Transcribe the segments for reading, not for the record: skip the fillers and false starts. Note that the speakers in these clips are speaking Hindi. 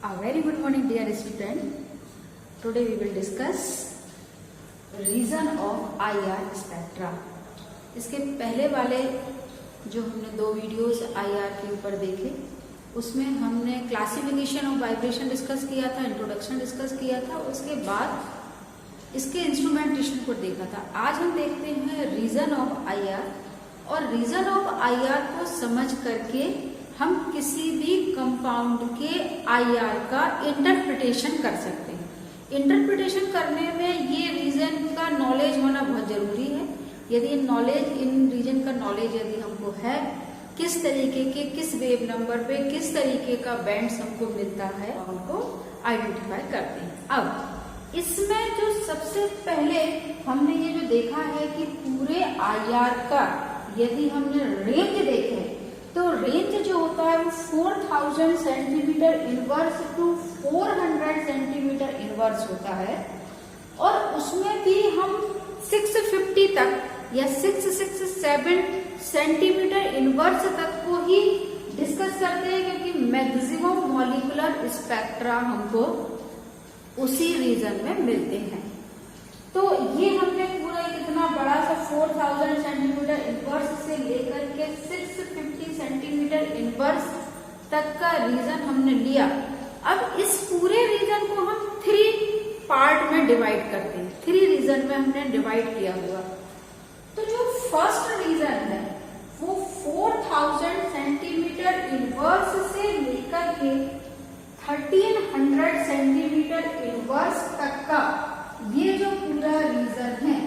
A very good morning dear student. Today we will discuss reason of IR spectra. इसके पहले वाले जो हमने दो वीडियोस IR के ऊपर देखे उसमें हमने क्लासिफिकेशन ऑफ वाइब्रेशन डिस्कस किया था, इंट्रोडक्शन डिस्कस किया था, उसके बाद इसके इंस्ट्रूमेंटेशन को देखा था। आज हम देखते हैं रीजन ऑफ IR और रीजन ऑफ IR को समझ करके हम किसी भी कंपाउंड के IR का इंटरप्रिटेशन कर सकते हैं। इंटरप्रिटेशन करने में ये रीजन का नॉलेज होना बहुत जरूरी है। यदि इन रीजन का नॉलेज यदि हमको है, किस तरीके के किस वेव नंबर पे किस तरीके का बैंड्स हमको मिलता है, हमको आइडेंटिफाई करते हैं। अब इसमें जो सबसे पहले हमने ये जो देखा है कि पूरे IR का यदि हमने रेंज देखे तो रेंज जो होता है वो 4000 centimetre inverse two 400 centimetre inverse होता है और उसमें भी हम 650 तक या 667 सेंटीमीटर इनवर्स तक को ही डिस्कस करते हैं, क्योंकि मैक्सिमम मॉलिक्यूलर स्पेक्ट्रा हमको उसी रीजन में मिलते हैं। तो ये हमने पूरा इतना बड़ा सा 4000 सेंटीमीटर इनवर्स से लेकर के 650 सेंटीमीटर इनवर्स तक का रीजन हमने लिया। अब इस पूरे रीजन को हम 3 पार्ट में डिवाइड करते हैं। 3 रीजन में हमने डिवाइड किया हुआ। तो जो फर्स्ट रीजन है वो 4000 सेंटीमीटर इनवर्स से लेकर के 1300 सेंटीमीटर इनवर्स तक का ये जो पूरा रीजन है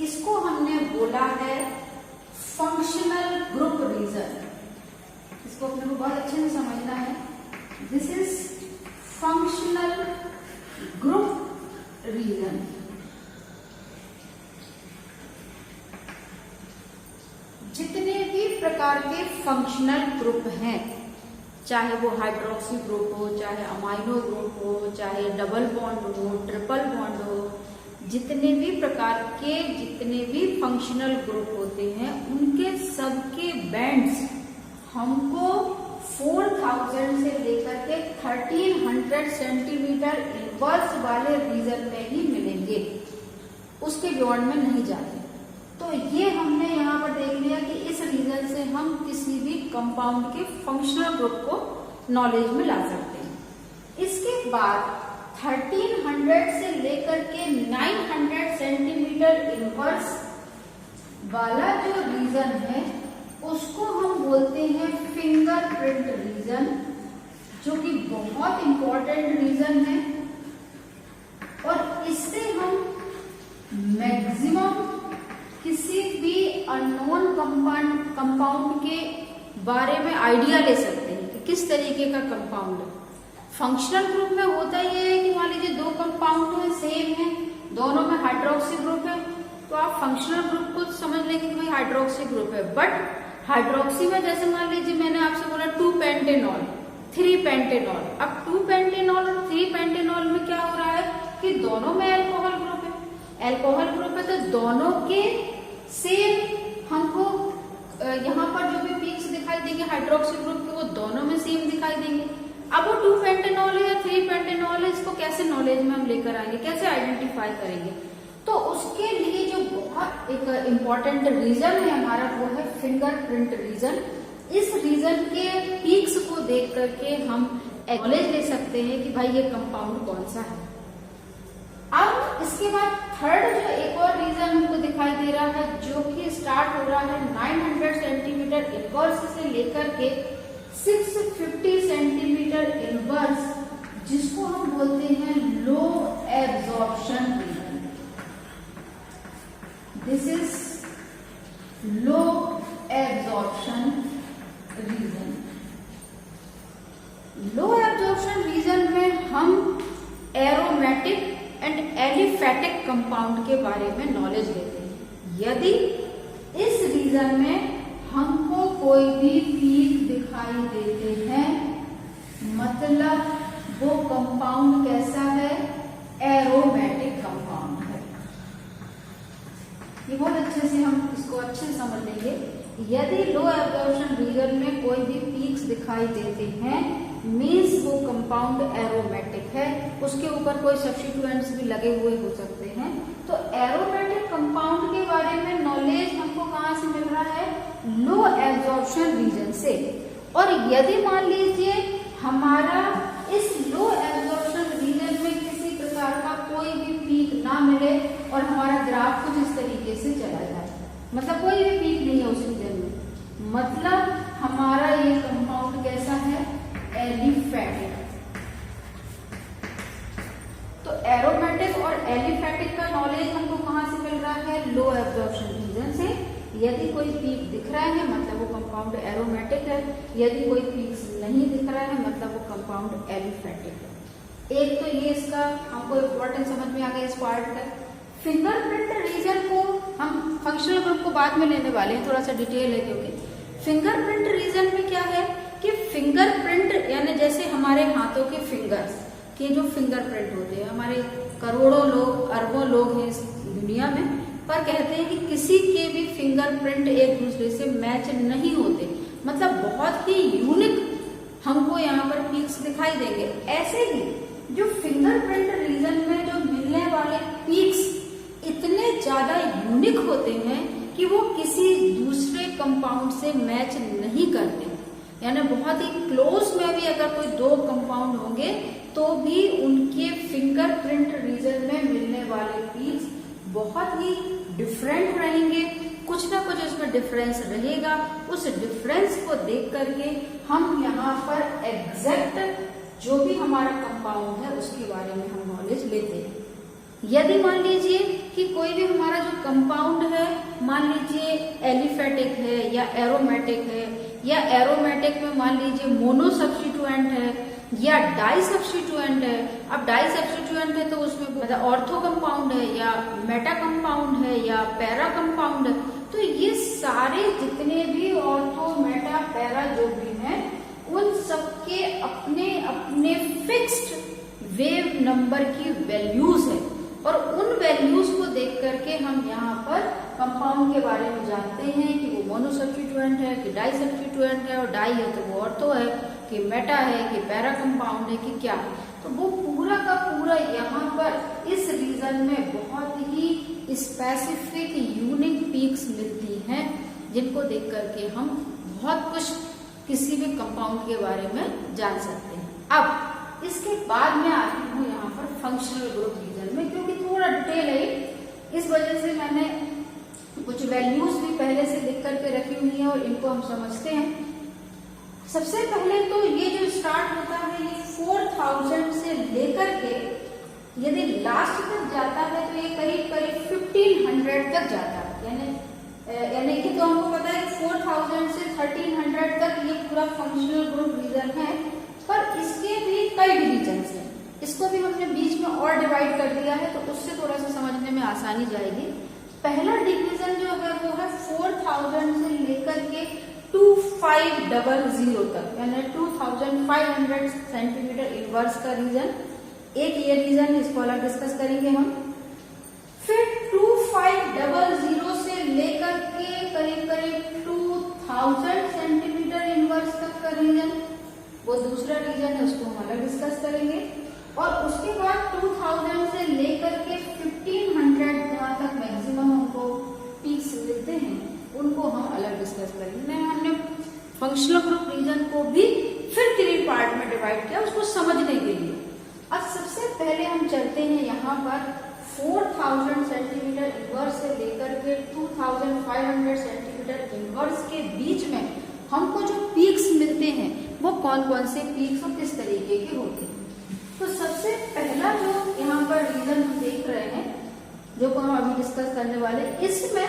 इसको हमने बोला है फंक्शनल ग्रुप रीजन। इसको अपने को बहुत अच्छे से समझना है। This is functional group region. जितने भी प्रकार के फंक्शनल ग्रुप हैं, चाहे वो हाइड्रोक्सी ग्रुप हो, चाहे अमाइनो ग्रुप हो, चाहे डबल बॉन्ड हो, ट्रिपल बॉन्ड हो, जितने भी प्रकार के जितने भी फंक्शनल ग्रुप होते हैं उनके सबके बैंड्स हमको 4000 से लेकर के 1300 सेंटीमीटर इनवर्स वाले रीजन में ही मिलेंगे, उसके बियॉन्ड में नहीं जाते। तो ये हमने यहाँ पर देख लिया कि इस रीजन से हम किसी भी कंपाउंड के फंक्शनल ग्रुप को नॉलेज में ला सकते हैं। इसके बाद 1300 से लेकर के 900 सेंटीमीटर इनवर्स वाला जो रीजन है उसको हम बोलते हैं फिंगरप्रिंट रीजन, जो कि बहुत इंपॉर्टेंट रीजन है और इससे हम मैक्सिमम किसी भी अननोन कंपाउंड के बारे में आइडिया ले सकते हैं कि किस तरीके का कंपाउंड है। फंक्शनल ग्रुप में होता ये है कि मान लीजिए 2 कंपाउंड है, सेम है, दोनों में हाइड्रोक्सी ग्रुप है, तो आप फंक्शनल ग्रुप को समझ लेंगे कि भाई हाइड्रोक्सी ग्रुप है। बट हाइड्रोक्सी में जैसे मान लीजिए मैंने आपसे बोला 2 पेंटेनॉल 3 पेंटेनॉल। अब 2 पेंटेनॉल और 3 पेंटेनॉल में क्या हो रहा है कि दोनों में अल्कोहल ग्रुप है। अल्कोहल ग्रुप है तो दोनों के सेम हमको यहाँ पर जो भी पीक्स दिखाई देंगे हाइड्रोक्सी ग्रुप के वो दोनों में सेम दिखाई देंगे। अब वो 2 पेंटेनॉल है या 3 पेंटेनॉल है, इसको कैसे नॉलेज में हम लेकर आएंगे, कैसे आइडेंटिफाई करेंगे? तो उसके लिए जो बहुत एक इम्पॉर्टेंट रीजन है हमारा वो है फिंगरप्रिंट रीजन। इस रीजन के पीक्स को देख करके हम नॉलेज ले सकते हैं कि भाई ये कंपाउंड कौन सा है। अब इसके बाद थर्ड जो एक और रीजन हमको दिखाई दे रहा है जो कि स्टार्ट हो रहा है 900 सेंटीमीटर इनवर्स से लेकर के 650 सेंटीमीटर इनवर्स, जिसको हम बोलते हैं low absorption region. This is low absorption region. Low absorption region में हम एरोमेटिक एंड एलिफेटिक कंपाउंड के बारे में नॉलेज लेते हैं। यदि इस रीजन में हमको कोई भी पीक दिखाई देते हैं मतलब वो कंपाउंड कैसा है, एरोमेटिक कंपाउंड है। ये बहुत अच्छे से हम इसको अच्छे से समझ लेंगे। यदि लो एब्जॉर्प्शन रीजन में कोई भी पीक्स दिखाई देते हैं मीन्स वो कंपाउंड एरोमेटिक है, उसके ऊपर कोई सब्स्टिट्यूएंट्स भी लगे हुए हो सकते हैं। तो एरोमेटिक कंपाउंड के बारे में नॉलेज हमको कहाँ से मिल रहा है? लो एब्जॉर्प्शन रीजन से। और यदि मान लीजिए हमारा इस लो एब्जॉर्प्शन रीजन में किसी प्रकार का कोई भी पीक ना मिले और हमारा ग्राफ कुछ इस तरीके से चला जाए, मतलब कोई भी पीक नहीं है उस रीजन में, मतलब हमारा ये कंपाउंड कैसा है? एलिफेटिक। तो एरोमेटिक और एलिफेटिक का नॉलेज हमको कहाँ से मिल रहा है? लो एब्जॉर्प्शन रीजन से। यदि कोई पीक दिख रहा है मतलब वो कंपाउंड एरोमेटिक है, यदि कोई पीक नहीं दिख रहा है मतलब वो कंपाउंड एलिफेटिक है। एक तो ये इसका हमको इम्पोर्टेंट समझ में आ गया इस पार्ट का। फिंगरप्रिंट रीजन को हम फंक्शनल ग्रुप को बाद में लेने वाले हैं, थोड़ा सा डिटेल है, क्योंकि फिंगरप्रिंट रीजन में क्या है कि फिंगरप्रिंट यानी जैसे हमारे हाथों के फिंगर्स के जो फिंगरप्रिंट होते हैं, हमारे करोड़ों लोग अरबों लोग हैं इस दुनिया में, पर कहते हैं कि किसी के भी फिंगरप्रिंट एक दूसरे से मैच नहीं होते, मतलब बहुत ही यूनिक हमको यहाँ पर पीक्स दिखाई देंगे। ऐसे ही जो फिंगरप्रिंट रीजन में जो मिलने वाले पीक्स इतने ज्यादा यूनिक होते हैं कि वो किसी दूसरे कंपाउंड से मैच नहीं करते, यानी बहुत ही क्लोज में भी अगर कोई दो कंपाउंड होंगे तो भी उनके फिंगरप्रिंट रीजन में मिलने वाले पीक्स बहुत ही डिफरेंट रहेंगे, कुछ ना कुछ उसमें डिफरेंस रहेगा। उस डिफरेंस को देख करके हम यहाँ पर एग्जैक्ट जो भी हमारा कंपाउंड है उसके बारे में हम नॉलेज लेते हैं। यदि मान लीजिए कि कोई भी हमारा जो कंपाउंड है, मान लीजिए एलिफेटिक है या एरोमेटिक है, या एरोमेटिक में मान लीजिए मोनो सब्स्टिट्यूएंट है या डाई सब्स्टिट्यूएंट है। अब डाई सब्स्टिट्यूएंट है तो उसमें मतलब ऑर्थो कंपाउंड है या मेटा कंपाउंड है या पैरा कंपाउंड है। तो ये सारे जितने भी ऑर्थो मेटा पैरा जो भी हैं उन सबके अपने अपने फिक्स्ड वेव नंबर की वैल्यूज है, और उन वैल्यूज को देख करके हम यहाँ पर कंपाउंड के बारे में जानते हैं कि वो मोनो सब्स्टिट्यूएंट है कि डाई सब्स्टिट्यूएंट है, और डाई है तो वो ऑर्थो है कि मेटा है कि पैरा कंपाउंड है कि क्या है। तो वो पूरा का पूरा यहाँ पर इस रीजन में बहुत ही स्पेसिफिक यूनिक पीक्स मिलती हैं, जिनको देख करके हम बहुत कुछ किसी भी कंपाउंड के बारे में जान सकते हैं। अब इसके बाद में आती हूँ यहाँ पर फंक्शनल ग्रुप रीजन में, क्योंकि थोड़ा डिटेल है, इस वजह से मैंने कुछ वैल्यूज भी पहले से लिख करके रखी हुई है और इनको हम समझते हैं। सबसे पहले तो ये जो स्टार्ट होता है ये 4000 से लेकर के यदि लास्ट तक जाता है तो ये करीब करीब 1500 तक जाता है, यानी कि तो हमको पता है 4000 से 1300 तक ये पूरा फंक्शनल ग्रुप रीजन है, पर इसके भी कई डिवीजन्स हैं। इसको भी हमने बीच में और डिवाइड कर दिया है तो उससे थोड़ा सा समझने में आसानी जाएगी। पहला डिवीजन जो है वो है 4000 से लेकर के 2500 तक, यानी 2500 सेंटीमीटर इनवर्स का रीजन। एक ये रीजन है, इसको अलग डिस्कस करेंगे हम। फिर 2500 से लेकर के करीब करीब 2000 सेंटीमीटर इनवर्स तक का रीजन, वो दूसरा रीजन है, उसको हम अलग डिस्कस करेंगे। और उसके बाद 2000 से लेकर के 1500 जहाँ तक मैक्सिमम हमको पीक्स मिलते हैं उनको हम अलग डिस्कस करेंगे। हमने फंक्शनल ग्रुप रीजन को भी फिर 3 पार्ट में डिवाइड किया उसको समझने के लिए। अब सबसे पहले हम चलते हैं यहाँ पर 4000 सेंटीमीटर इनवर्स से लेकर के 2500 सेंटीमीटर इनवर्स के बीच में हमको जो पीक्स मिलते हैं वो कौन कौन से पीक्स और किस तरीके के होते हैं। तो सबसे पहला जो यहाँ पर रीजन हम देख रहे हैं, जो को हम अभी डिस्कस करने वाले, इसमें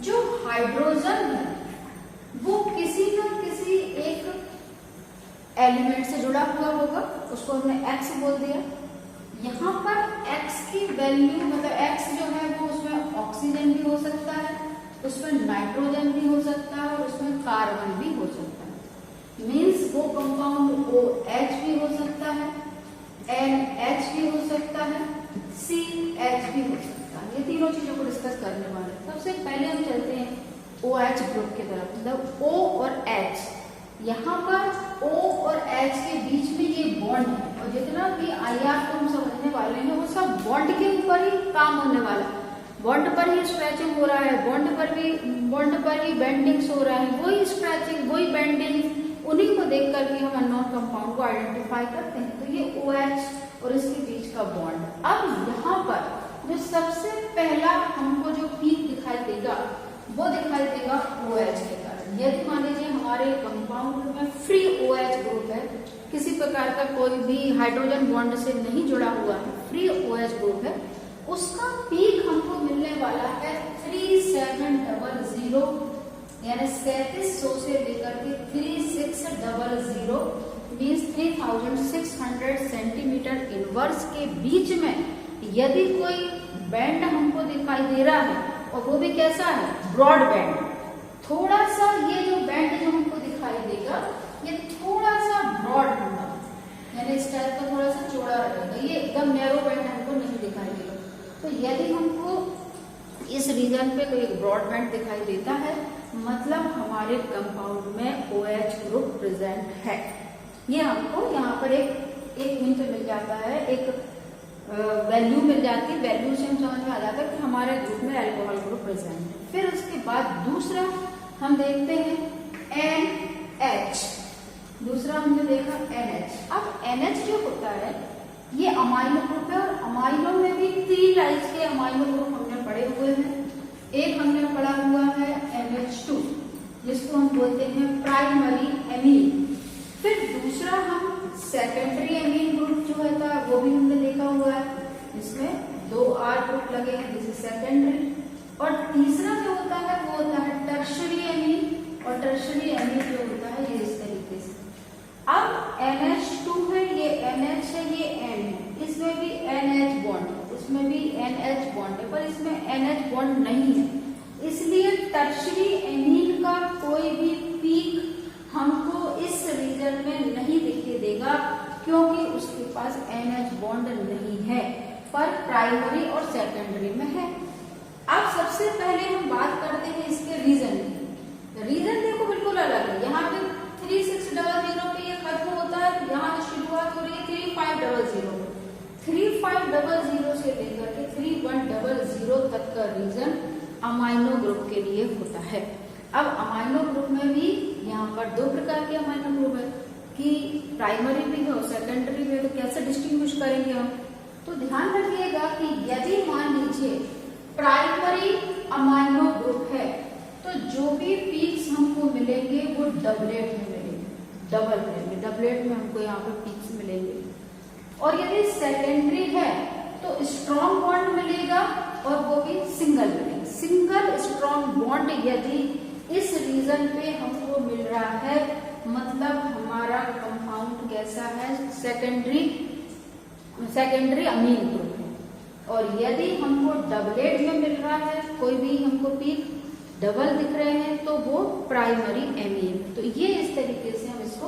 जो हाइड्रोजन है वो किसी न किसी एक एलिमेंट से जुड़ा हुआ होगा, उसको हमने एक्स बोल दिया। यहाँ पर एक्स की वैल्यू मतलब एक्स जो है वो उसमें ऑक्सीजन भी हो सकता है, उसमें नाइट्रोजन भी हो सकता है और उसमें कार्बन भी हो सकता है। मीन्स वो कंपाउंड OH भी हो सकता है, NH भी हो सकता है, CH भी हो सकता है। ये तीनों चीजों को डिस्कस करने वाले हैं। सबसे पहले हम चलते हैं OH ग्रुप की तरफ, मतलब O और H। यहाँ पर O और H के बीच में ये बॉन्ड है, और जितना भी IR को हम समझने वाले हैं वो सब बॉन्ड के ऊपर ही काम होने वाला है। बॉन्ड पर ही स्ट्रेचिंग हो रहा है, बॉन्ड पर ही बेंडिंग्स हो रहा है, वही स्ट्रेचिंग वही बेंडिंग, उन्हीं को देख करके हम अननोन कंपाउंड को आइडेंटिफाई करते हैं। तो ये OH और इसके बीच का बॉन्ड। अब यहाँ पर जो सबसे पहला हमको जो पीक दिखाई देगा वो दिखाई देगा OH के कारण। यदि मान लीजिए हमारे कंपाउंड में फ्री OH ग्रुप है, किसी प्रकार का कोई भी हाइड्रोजन बॉन्ड से नहीं जुड़ा हुआ है, फ्री OH ग्रुप है, उसका पीक हमको मिलने वाला है 3700, यानी 3700 से लेकर के 3600 मीन्स 3600 सेंटीमीटर इनवर्स के बीच में यदि कोई बैंड हमको दिखाई दे रहा है, और वो भी कैसा है, ब्रॉड बैंड। थोड़ा सा ये जो बैंड जो हमको दिखाई देगा ये थोड़ा सा ब्रॉड होगा, यानी इस टाइप का थोड़ा सा चौड़ा रहेगा, ये एकदम नैरो बैंड हमको नहीं दिखाई देगा। तो यदि हमको इस रीजन पे कोई एक ब्रॉड बैंड दिखाई देता है, मतलब हमारे कंपाउंड में OH ग्रुप प्रेजेंट है। ये हमको यहाँ पर एक हिंट मिल जाता है, एक वैल्यू मिल जाती है, वैल्यू से हम समझ में आ जाता है कि हमारे ग्रुप में अल्कोहल ग्रुप प्रेजेंट है। फिर उसके बाद दूसरा हम देखते हैं NH, दूसरा हमने देखा NH। अब NH जो होता है ये अमाइनो ग्रुप है, और अमाइनो में भी 3 टाइप्स के अमाइनो ग्रुप हमने पढ़े हुए हैं। एक हमने पढ़ा हुआ है NH2 जिसको हम बोलते हैं प्राइमरी एमीन। फिर दूसरा हम सेकेंडरी एमीन ग्रुप जो होता है वो भी हमने देखा हुआ है, इसमें 2 R ग्रुप लगे हैं, जिसे सेकेंडरी। और तीसरा जो होता है वो होता है टर्शरी एमीन, और टर्शरी एमीन जो होता है ये इस तरीके से। अब NH2 है, ये NH है, ये N है, इसमें भी NH बॉन्ड है, इसमें भी NH बॉन्ड है, पर इसमें NH बॉन्ड नहीं है, इसलिए टर्शरी एमीन का कोई भी पीक हमको इस रीजन में नहीं दिखाई देगा, क्योंकि उसके पास NH बॉन्ड नहीं है, पर प्राइमरी और सेकेंडरी में है। अब सबसे पहले हम बात करते हैं इसके रीजन की। रीजन देखो बिल्कुल अलग है, यहाँ पे 3600 पे ये खत्म होता है, यहाँ शुरुआत हो रही है 3500। 3500 से लेकर के 3100 तक का रीजन अमाइनो ग्रुप के लिए होता है। अब अमाइनो ग्रुप में भी यहाँ पर 2 प्रकार के अमाइनो ग्रुप है, कि प्राइमरी भी है और सेकेंडरी भी है, तो कैसे डिस्टिंग्विश करेंगे हम? तो ध्यान रखिएगा कि यदि मान लीजिए प्राइमरी अमाइनो ग्रुप है तो जो भी पीक्स हमको मिलेंगे वो डबलेट में मिलेंगे, डबलेट में हमको यहाँ पे पीक्स मिलेंगे। और यदि सेकेंडरी है तो स्ट्रॉन्ग बॉन्ड मिलेगा, और वो भी सिंगल मिलेगा। सिंगल स्ट्रॉन्ग बॉन्ड यदि इस रीजन पे हमको मिल रहा है, मतलब हमारा कंपाउंड कैसा है, सेकेंडरी अमीन ग्रुप है। और यदि हमको डबलेट में मिल रहा है, कोई भी हमको पीक डबल दिख रहे हैं, तो वो प्राइमरी एमीन। तो ये इस तरीके से हम इसको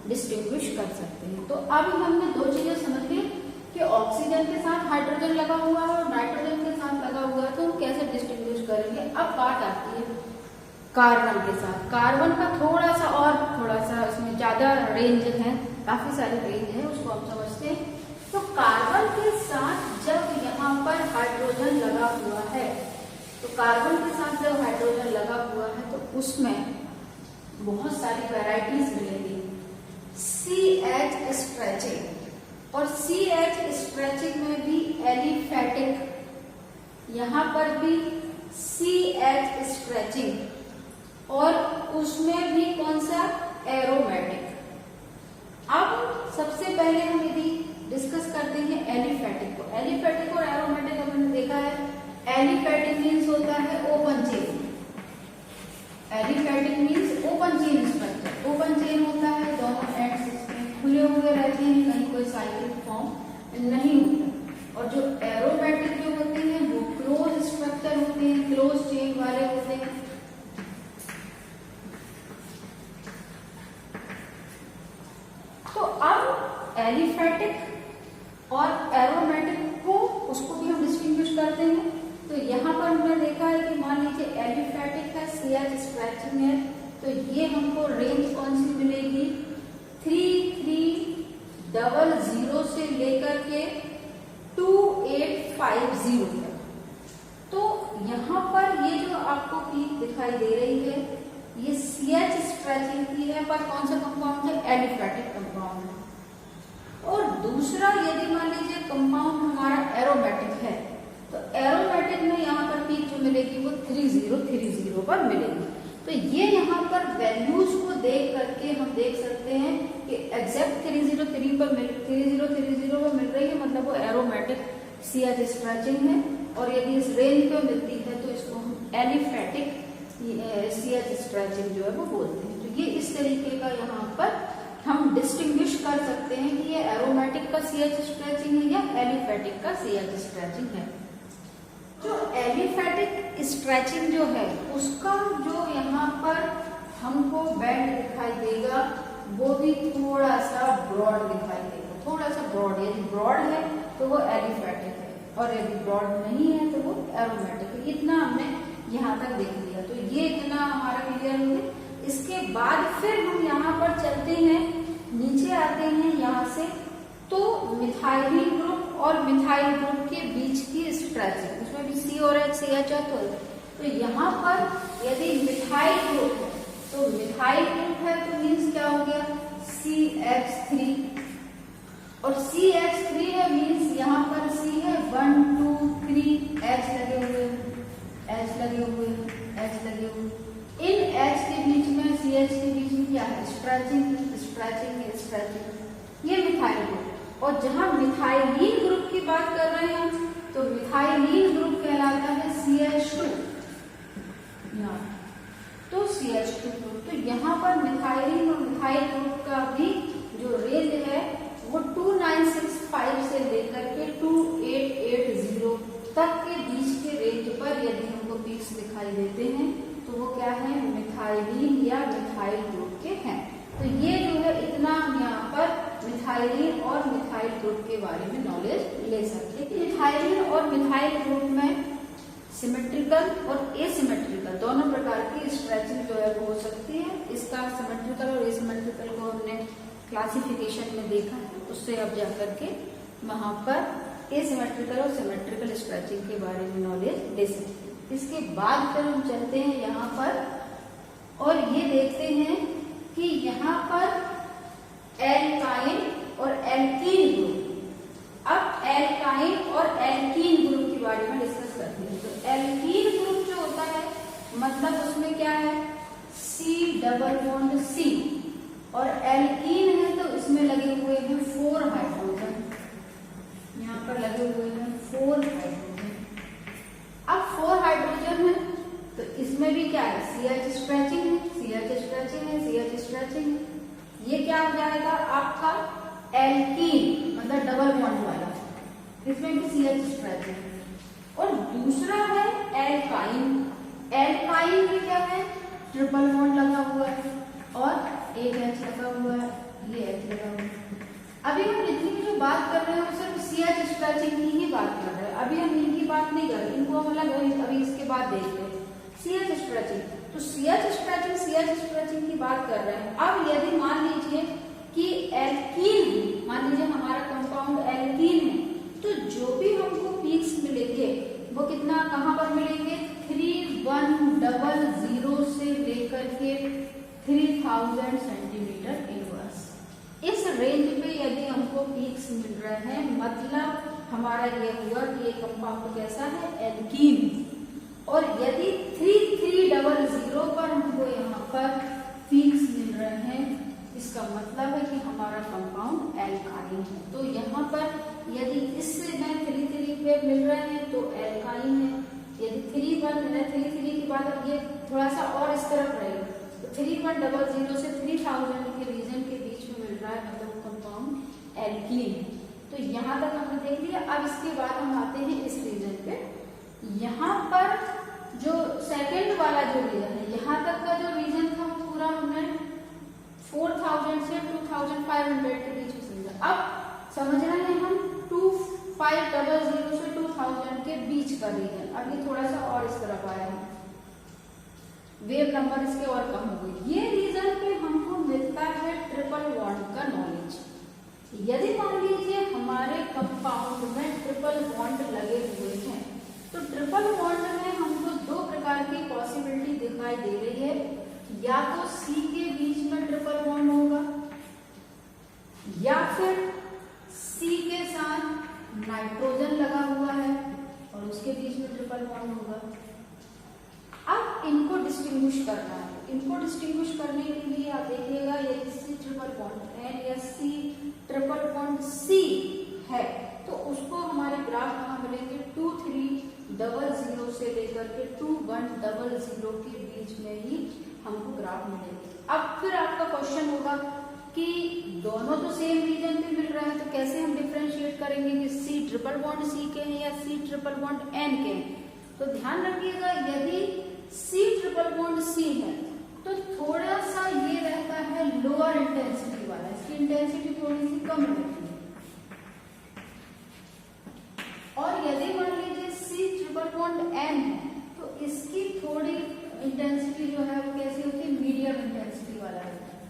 डिस्टिंग्विश कर सकते हैं। तो अब हमने 2 चीजें समझ ली कि ऑक्सीजन के साथ हाइड्रोजन लगा हुआ है और नाइट्रोजन के साथ लगा हुआ है, तो हम कैसे डिस्टिंग्विश करेंगे। अब बात आती है कार्बन के साथ। कार्बन का थोड़ा सा उसमें ज्यादा रेंज है, काफी सारे रेंज है, उसको हम समझते हैं। तो कार्बन के साथ जब यहाँ पर हाइड्रोजन लगा हुआ है, तो कार्बन के साथ जब हाइड्रोजन लगा हुआ है तो उसमें बहुत सारी वैरायटीज मिलेंगी। CH स्ट्रेचिंग, और CH स्ट्रेचिंग में भी एलिफेटिक, यहाँ पर भी CH स्ट्रेचिंग, और उसमें भी कौन सा, एरोमेटिक। अब सबसे पहले हम यदि डिस्कस करते हैं एलिफेटिक को। एलिफेटिक और एरोमेटिक हमने देखा है। एलिफेटिक मीन्स होता है open chain, aliphatic means open chain structure. Open chain होता है, दोनों एंड्स इसमें खुले हुए रहते हैं, कहीं कोई साइक्लिक फॉर्म नहीं होता। और जो एरोमेटिक जो होते हैं वो क्लोज स्ट्रक्चर होते हैं, क्लोज चेन वाले होते हैं। तो अब एलिफेटिक और एरोमेटिक को, उसको भी हम डिस्टिंग्विश करते हैं। तो यहाँ पर हमने देखा है कि मान लीजिए एलिफेटिक है, CH स्ट्रेचिंग है, तो ये हमको रेंज कौन सी मिलेगी, 3300 से लेकर के 2850 तक। तो यहाँ पर ये जो आपको पीक दिखाई दे रही है ये CH स्ट्रेचिंग की है, पर कौन सा कंपाउंड है? एलिफेटिक कंपाउंड है। और दूसरा यदि मान लीजिए कंपाउंड हमारा एरोमेटिक है तो एरोमेटिक में यहाँ पर पीक जो मिलेगी वो 3030 पर मिलेगी। तो ये यहाँ पर वैल्यूज को देख करके हम देख सकते हैं कि एग्जैक्ट 303 पर 3030 पर मिल रही है, मतलब वो एरोमेटिक CH स्ट्रेचिंग है। और यदि इस रेंज पे मिलती है तो इसको हम एलिफेटिक CH स्ट्रेचिंग जो है वो बोलते हैं। तो ये इस तरीके का यहाँ पर हम डिस्टिंग्विश कर सकते हैं कि ये एरोमेटिक का CH स्ट्रेचिंग है या एलिफेटिक का CH स्ट्रेचिंग है। जो एलिफेटिक स्ट्रेचिंग जो है उसका जो यहाँ पर हमको बैंड दिखाई देगा वो भी थोड़ा सा ब्रॉड दिखाई देगा, थोड़ा सा ब्रॉड। यदि ब्रॉड है तो वो एलिफेटिक है और यदि ब्रॉड नहीं है तो वो एरोमेटिक है। इतना हमने यहाँ तक देख लिया। तो ये इतना हमारा क्लियर हो गया। इसके बाद फिर हम यहाँ पर चलते हैं, नीचे आते हैं यहाँ से, तो मिथाइल ग्रुप और मिथाइल ग्रुप के बीच की स्ट्रेचिंग, उसमें भी C और H CH है। तो यहाँ पर यदि मिथाइल ग्रुप है तो मिथाइल ग्रुप है तो मीन्स क्या हो गया? CH3 और CH3 है मीन्स यहाँ पर C है 1 2 3 H लगे हुए इन H के बीच में CH के बीच में क्या है? स्ट्रेचिंग। ये मिथाइल ग्रुप। और जहां मिथाइलीन ग्रुप की बात कर रहे हैं तो मिथाइलीन ग्रुप कहलाता है CH2। तो CH2 ग्रुप, तो यहाँ पर मिथाइलीन और मिथाइल ग्रुप का भी जो रेंज है वो 2965 से लेकर के 2880 तक के बीच के रेंज पर यदि हमको पीक्स दिखाई देते हैं तो वो क्या है? मिथाइलीन या मिथाइल ग्रुप के हैं। तो ये जो है इतना हम यहाँ पर मिथाइलीन और मिथाइल ग्रुप के बारे में नॉलेज ले सकते हैं। मिथाइलीन और मिथाइल ग्रुप में सिमेट्रिकल और एसिमेट्रिकल दोनों प्रकार की स्ट्रेचिंग जो है वो हो सकती है। इसका सिमेट्रिकल और एसिमेट्रिकल को हमने क्लासिफिकेशन में देखा है, उससे अब जाकर के वहां पर एसिमेट्रिकल और सिमेट्रिकल स्ट्रेचिंग के बारे में नॉलेज ले सकते हैं। इसके बाद फिर हम चलते हैं यहाँ पर और ये देखते हैं कि यहाँ पर एल्काइन और एल्कीन ग्रुप। अब एल्काइन और एल्कीन ग्रुप के बारे में डिस्कस करते हैं। तो एल्कीन ग्रुप जो होता है मतलब उसमें क्या है? C डबल बॉन्ड C और एल्कीन है तो इसमें लगे हुए हैं 4 हाइड्रोजन। यहाँ पर लगे हुए हैं 4 हाइड्रोजन। अब 4 हाइड्रोजन है तो इसमें भी क्या है? CH स्ट्रेचिंग है, CH स्ट्रेचिंग है, CH स्ट्रेचिंग है। ये क्या हो जाएगा आपका? एल्कीन, मतलब डबल बॉन्ड वाला। इसमें भी CH स्ट्रेचिंग। और दूसरा है एल्काइन। एल्काइन में क्या है? ट्रिपल बॉन्ड लगा हुआ है और एक H लगा हुआ है, ये H लगा हुआ है। अभी हम जितनी भी जो बात कर रहे हैं वो सिर्फ CH स्ट्रेचिंग की ही बात कर रहे हैं। अभी हम इनकी बात नहीं कर रहे, इनको हम अलग अभी इसके बाद देखते हैं। CH स्ट्रेचिंग, तो CH स्ट्रेचिंग की बात कर रहे हैं। अब यदि मान लीजिए कि एल्कीन, मान लीजिए हमारा कंपाउंड एल्कीन है तो जो भी हमको पीक्स मिलेंगे वो कितना कहाँ पर मिलेंगे? 3100 से लेकर के 3000 सेंटीमीटर इनवर्स। इस रेंज पे यदि हमको पीक्स मिल रहे हैं मतलब हमारा ये हुआ कि ये कंपाउंड कैसा है? एल्कीन। और यदि 3300 पर हमको यहाँ पर पीक्स मिल रहे हैं इसका मतलब है कि हमारा कंपाउंड एल्काइन है। तो यहाँ पर यदि इससे में 33 पे मिल रहे हैं तो एल्काइन है। यदि 33 के बाद अब ये थोड़ा सा और इस तरफ रहेगा तो 3100 से 3000 के रीजन के बीच में मिल रहा है मतलब कंपाउंड एल्कीन है। तो यहाँ तक हमने देख लिया। अब इसके बाद हम आते हैं इस रीजन पे। यहाँ पर जो सेकेंड वाला जो रीजन है, यहाँ तक का जो रीजन था वो पूरा हमने 4000 से 2500 के बीच में समझा। अब समझ रहे हैं हम 2500 से 2000 के बीच का रीजन। अब ये थोड़ा सा और इस तरफ आया है, वेव नंबर इसके और कम हो गई। ये रीजन पे हमको मिलता होता है ट्रिपल बॉन्ड का नॉलेज। यदि मान लीजिए हमारे कंपाउंड में ट्रिपल बॉन्ड लगे हुए हैं, तो ट्रिपल बॉन्ड में हमको दो प्रकार की पॉसिबिलिटी दिखाई दे रही है। या तो C के बीच में ट्रिपल बॉन्ड होगा, या फिर C के साथ नाइट्रोजन लगा हुआ है और उसके बीच में ट्रिपल बॉन्ड होगा। अब इनको डिस्टिंग्विश करना है। इनको डिस्टिंग्विश करने के लिए आप देखिएगा, यदि C ट्रिपल बॉन्ड N या C ट्रिपल बॉन्ड C है तो उसको हमारे ग्राफ कहाँ मिलेंगे, 2 3 00 से लेकर के 2 1 00 के बीच में ही हमको ग्राफ मिलेंगे। अब फिर आपका क्वेश्चन होगा कि दोनों तो सेम रीजन पे मिल रहा है, तो कैसे हम डिफरेंशिएट करेंगे कि C ट्रिपल बॉन्ड C के हैं या C ट्रिपल बॉन्ड N के हैं। तो ध्यान रखिएगा, यदि C ट्रिपल बॉन्ड C है तो थोड़ा सा ये रहता है लोअर इंटेंसिटी वाला, इसकी इंटेंसिटी थोड़ी सी कम रहती है। और यदि मान लीजिए C ट्रिपल बॉन्ड N है तो इसकी थोड़ी इंटेंसिटी जो है वो कैसी होती है, मीडियम इंटेंसिटी वाला रहता है।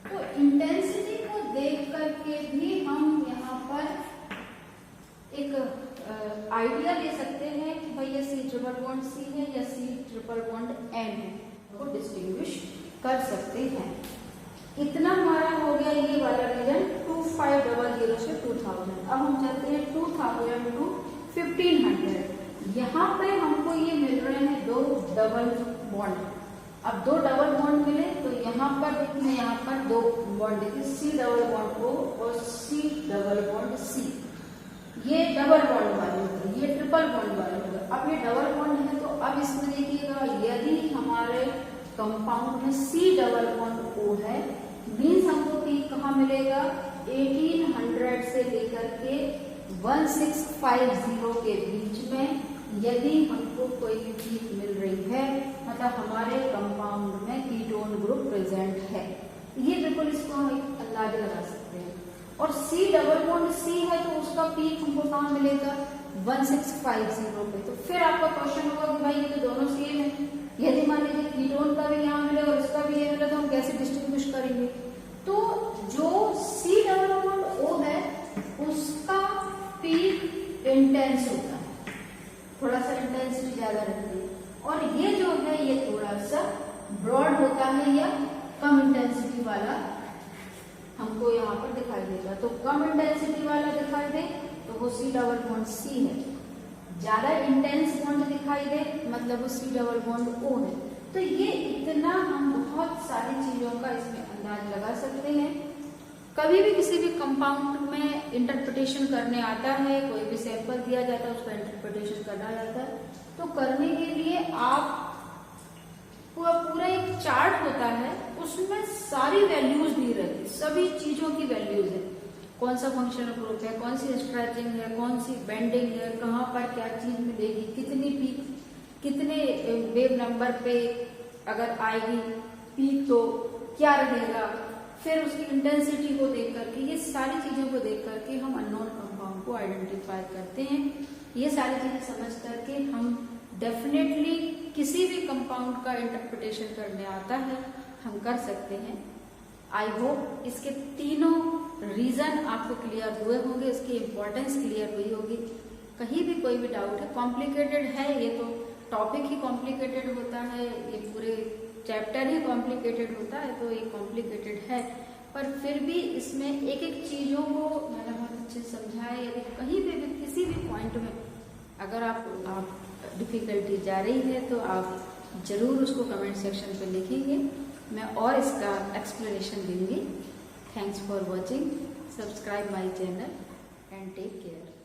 तो इंटेंसिटी को देख करके भी हम यहाँ पर एक आइडिया ले सकते हैं कि भाई ये C ट्रिपल बॉन्ड C है या C ट्रिपल बॉन्ड N है, को डिस्टिंग्विश कर सकते हैं। इतना हमारा हो गया ये वाला रीजन 2500 से 2000। अब हम चलते हैं 2000 टू 1500। यहाँ पे हमको ये मिल रहे हैं दो डबल बॉन्ड। अब दो डबल बॉन्ड मिले तो यहाँ पर दो बॉन्ड देखिए, C डबल बॉन्ड O और C डबल बॉन्ड C। ये डबल बॉन्ड वाले होते, ये ट्रिपल बॉन्ड वाले होते। अब ये डबल बॉन्ड है तो अब इसमें देखिएगा, यदि हमारे कंपाउंड में C डबल बॉन्ड O है, मीन्स हमको पीक कहाँ मिलेगा, 1800 से लेकर के 1650 के बीच में। यदि हमको कोई भी पीक मिल रही है, मतलब हमारे कंपाउंड में कीटोन ग्रुप प्रेजेंट है, ये बिल्कुल इसको हम एक अंदाजा लगा सकते हैं। और C डबल बॉन्ड C है तो उसका पीक हमको कहाँ मिलेगा, 1650 पे। तो फिर आपका क्वेश्चन होगा कि भाई ये तो दोनों सेम है, यदि मान लीजिए कीटोन का भी यहाँ मिले और इसका भी ये मिले तो हम कैसे डिस्टिंग्विश करेंगे। तो जो C डबल बॉन्ड O है उसका पीक इंटेंस होता है, थोड़ा सा इंटेंसिटी ज्यादा रहती है, और ये जो है ये थोड़ा सा ब्रॉड होता है या कम इंटेंसिटी वाला हमको यहाँ पर दिखाई देगा। तो कम इंटेंसिटी वाला दिखाई दे तो वो C डबल बॉन्ड C है, ज्यादा इंटेंस बॉन्ड दिखाई दे मतलब वो C डबल बॉन्ड O है। तो ये इतना हम बहुत सारी चीजों का इसमें अंदाज लगा सकते हैं। कभी भी किसी भी कंपाउंड में इंटरप्रिटेशन करने आता है, कोई भी सैंपल दिया जाता है उसका इंटरप्रिटेशन करना जाता है, तो करने के लिए आप पूरा एक चार्ट होता है, उसमें सारी वैल्यूज दी रहती, सभी चीजों की वैल्यूज है, कौन सा फंक्शनल ग्रुप है, कौन सी स्ट्रेचिंग है, कौन सी बेंडिंग है, कहाँ पर क्या चीज मिलेगी, कितनी पीक, कितने वेव नंबर पे अगर आएगी पीक तो क्या रहेगा, फिर उसकी इंटेंसिटी को देख करके, ये सारी चीजों को देख करके हम अननोन कंपाउंड को आइडेंटिफाई करते हैं। ये सारी चीजें समझ करके हम डेफिनेटली किसी भी कंपाउंड का इंटरप्रिटेशन करने आता है हम कर सकते हैं। आई होप इसके तीनों रीजन आपको क्लियर हुए होंगे, इसकी इम्पोर्टेंस क्लियर हुई होगी। कहीं भी कोई भी डाउट है, कॉम्प्लिकेटेड है ये तो टॉपिक ही कॉम्प्लिकेटेड होता है, ये पूरे चैप्टर ही कॉम्प्लिकेटेड होता है, तो ये कॉम्प्लिकेटेड है, पर फिर भी इसमें एक एक चीजों को मैंने बहुत अच्छे से समझाया। यदि कहीं भी किसी भी पॉइंट में अगर आप डिफिकल्टी जा रही है तो आप जरूर उसको कमेंट सेक्शन पे लिखेंगे, मैं और इसका एक्सप्लेनेशन दूंगी। Thanks for watching, subscribe my channel and take care.